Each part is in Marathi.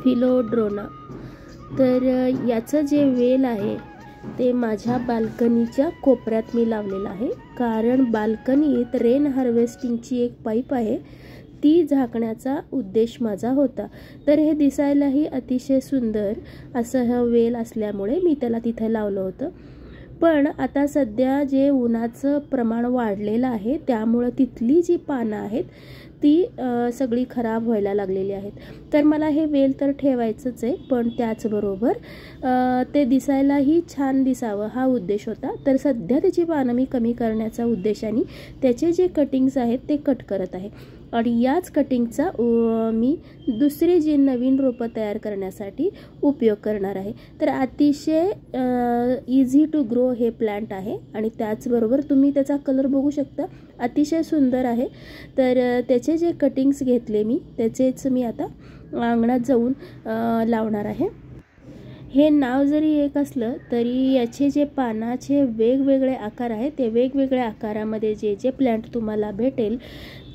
फिलोड्रोना। तर याचं जे वेल आहे ते माझ्या बाल्कनीच्या कोपऱ्यात मी लावलेलं आहे, कारण बाल्कनीत रेन हार्वेस्टिंगची एक पाईप आहे ती झाकण्याचा उद्देश माझा होता। तर हे दिसायलाही अतिशय सुंदर असं हा वेल असल्यामुळे मी त्याला तिथे लावलं होतं। पण आता सध्या जे उन्हाचं प्रमाण वाढलेलं आहे त्यामुळे तिथली जी पानं आहेत ती सगळी खराब व्हायला लागलेली आहेत। तर मला हे वेल तर ठेवायचंच आहे, पण त्याचबरोबर ते दिसायलाही छान दिसावं हा उद्देश होता। तर सध्या त्याची पानं मी कमी करण्याचा उद्देशाने त्याचे जे कटिंग्स आहेत ते कट करत आहे आणि याच कटिंगचा मी दुसरे जे नवीन रोपं तयार करण्यासाठी उपयोग करणार आहे। तर अतिशय इझी टू ग्रो हे प्लांट आहे आणि त्याचबरोबर तुम्ही त्याचा कलर बघू शकता, अतिशय सुंदर आहे। तर त्याचे जे कटिंग्स घेतले मी त्याचेच मी आता अंगणात जाऊन लावणार आहे। हे नाव जरी एक असलं तरी याचे जे पानाचे वेगवेगळे आकार आहेत ते वेगवेगळ्या आकारामध्ये जे जे प्लांट तुम्हाला भेटेल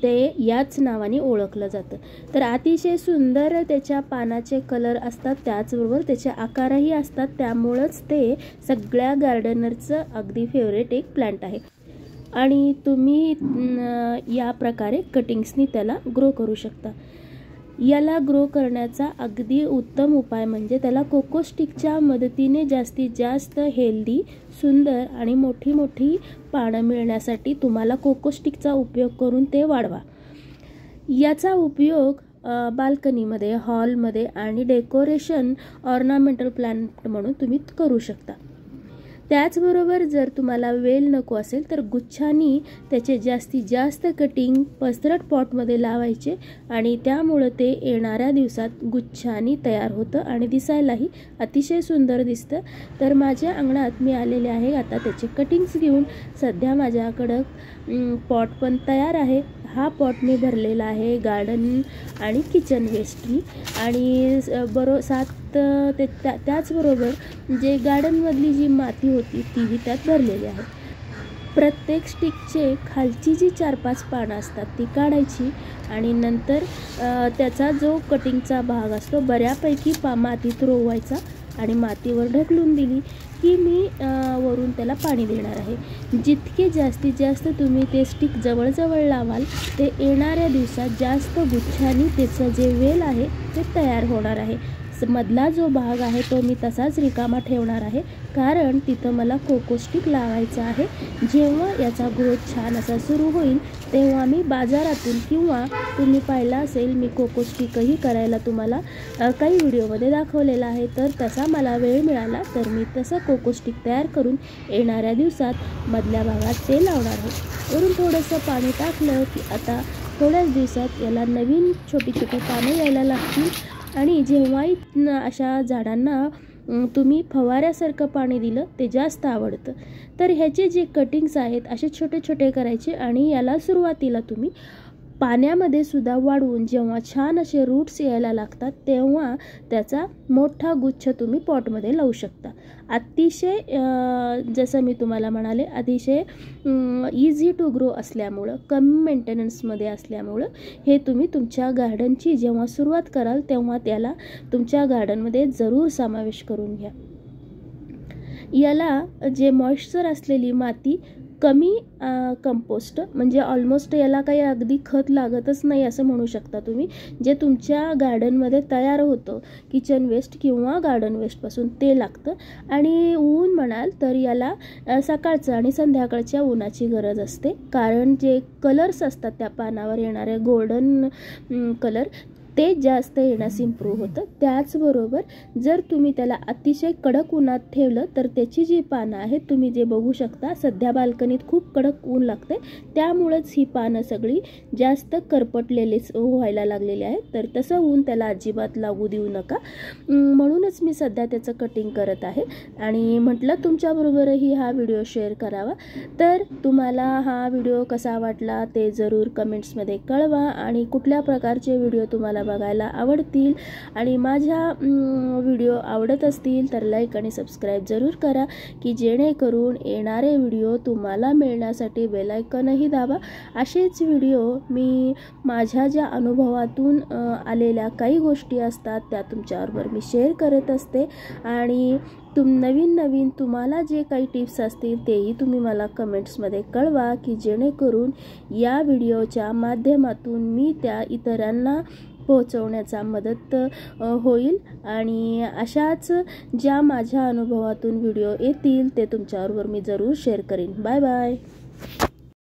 ते याच नावाने ओळखलं जातं। तर अतिशय सुंदर त्याच्या पानाचे कलर असतात, त्याचबरोबर त्याचे आकारही असतात, त्यामुळेच ते सगळ्या गार्डनरचं अगदी फेवरेट एक प्लांट आहे आणि तुम्ही या प्रकारे कटिंग्सनी त्याला ग्रो करू शकता। याला ग्रो करण्याचा अगदी उत्तम उपाय म्हणजे त्याला कोको स्टिकच्या मदतीने जास्तीत जास्त हेल्दी, सुंदर आणि मोठी मोठी पानं मिळण्यासाठी तुम्हाला कोको स्टिकचा उपयोग करून ते वाढवा। याचा उपयोग बाल्कनीमध्ये, हॉलमध्ये आणि डेकोरेशन ऑर्नामेंटल प्लांट म्हणून तुम्ही करू शकता। त्याचबरोबर जर तुम्हाला वेल नको असेल तर गुच्छांनी त्याचे जास्तीत जास्त कटिंग पसरट पॉटमध्ये लावायचे आणि त्यामुळे ते येणाऱ्या दिवसात गुच्छांनी तयार होतं आणि दिसायलाही अतिशय सुंदर दिसतं। तर माझ्या अंगणात मी आलेले आहे आता त्याचे कटिंग्स घेऊन। सध्या माझ्याकडं पॉट पण तयार आहे। हा पॉट मी भरलेला आहे गार्डन आणि किचन वेस्टनी आणि त्याचबरोबर जे गार्डनमधली जी माती होती तीही त्यात भरलेली आहे। प्रत्येक स्टिकचे खालची जी 4-5 पानं असतात ती काढायची आणि नंतर त्याचा जो कटिंगचा भाग असतो बऱ्यापैकी मातीत रोवायचा आणि मातीवर ढकलून दिली की मी वरून त्याला पाणी देणार आहे। जितके जास्तीत जास्त तुम्ही ते स्टिक जवळजवळ लावाल ते येणाऱ्या दिवसात जास्त गुच्छांनी त्याचं जे वेल आहे ते तयार होणार आहे। मधला जो भाग आहे तो मी तसाच रिकामा ठेवणार आहे, कारण तिथं मला कोको स्टिक लावायचं आहे। जेव्हा याचा ग्रोथ छान असा सुरू होईल तेव्हा मी बाजारातून किंवा तुम्ही पाहिला असेल मी कोको स्टिकही करायला तुम्हाला काही व्हिडिओमध्ये दाखवलेला आहे, तर तसा मला वेळ मिळाला तर मी तसं कोको स्टिक तयार करून येणाऱ्या दिवसात मधल्या भागात ते लावणार आहे। वरून थोडंसं पाणी टाकलं की आता थोड्याच दिवसात याला नवीन छोटी छोटी पानं यायला लागतील आणि जेव्हाही अशा झाडांना तुम्ही फवाऱ्यासारखं पाणी दिलं ते जास्त आवडतं। तर ह्याचे जे कटिंग्स आहेत असे छोटे छोटे करायचे आणि याला सुरुवातीला तुम्ही पाण्यामध्ये सुद्धा वाढवून जेव्हा छान असे रूट्स यायला लागतात तेव्हा त्याचा मोठा गुच्छ तुम्ही पॉटमध्ये लावू शकता। अतिशय जसं मी तुम्हाला म्हणाले अतिशय इझी टू ग्रो असल्यामुळं, कमी मेंटेनन्समध्ये असल्यामुळं हे तुम्ही तुमच्या गार्डनची जेव्हा सुरुवात कराल तेव्हा त्याला तुमच्या गार्डनमध्ये जरूर समावेश करून घ्या। याला जे मॉइश्चर असलेली माती, कमी कंपोस्ट म्हणजे ऑलमोस्ट याला काही अगदी खत लागतच नाही असं म्हणू शकता तुम्ही, जे तुमच्या गार्डनमध्ये तयार होतं किचन वेस्ट किंवा गार्डन वेस्टपासून ते लागतं। आणि ऊन म्हणाल तर याला सकाळचं आणि संध्याकाळच्या उन्हाची गरज असते, कारण जे कलर्स असतात त्या पानावर येणारे गोल्डन कलर ते जास्त येण्यास इम्प्रूव्ह होतं। त्याचबरोबर जर तुम्ही त्याला अतिशय कडक उन्हात ठेवलं तर त्याची जी पानं आहेत तुम्ही जे बघू शकता, सध्या बाल्कनीत खूप कडक ऊन लागते त्यामुळेच ही पानं सगळी जास्त करपटलेली व्हायला लागलेली आहेत। तर तसं ऊन त्याला अजिबात लागू देऊ नका, म्हणूनच मी सध्या त्याचं कटिंग करत आहे आणि म्हटलं तुमच्याबरोबरही हा व्हिडिओ शेअर करावा। तर तुम्हाला हा व्हिडिओ कसा वाटला ते जरूर कमेंट्समध्ये कळवा आणि कुठल्या प्रकारचे व्हिडिओ तुम्हाला बघायला आवडतील आणि माझ्या व्हिडिओ आवडत असतील तर लाईक आणि सबस्क्राईब जरूर करा की जेणेकरून येणारे व्हिडिओ तुम्हाला मिळण्यासाठी बेल आयकॉनही दाबा। असेच व्हिडिओ मी माझ्या ज्या अनुभवातून आलेल्या काही गोष्टी असतात त्या तुमच्याबरोबर मी शेअर करत असते आणि नवीन तुम्हाला जे काही टिप्स असतील तेही तुम्ही मला कमेंट्समध्ये कळवा की जेणेकरून या व्हिडिओच्या माध्यमातून मी त्या इतरांना पोहोचवण्याचा मदत होईल आणि अशाच ज्या माझ्या अनुभवातून व्हिडिओ येतील ते तुमच्याबरोबर मी जरूर शेअर करीन। Bye bye.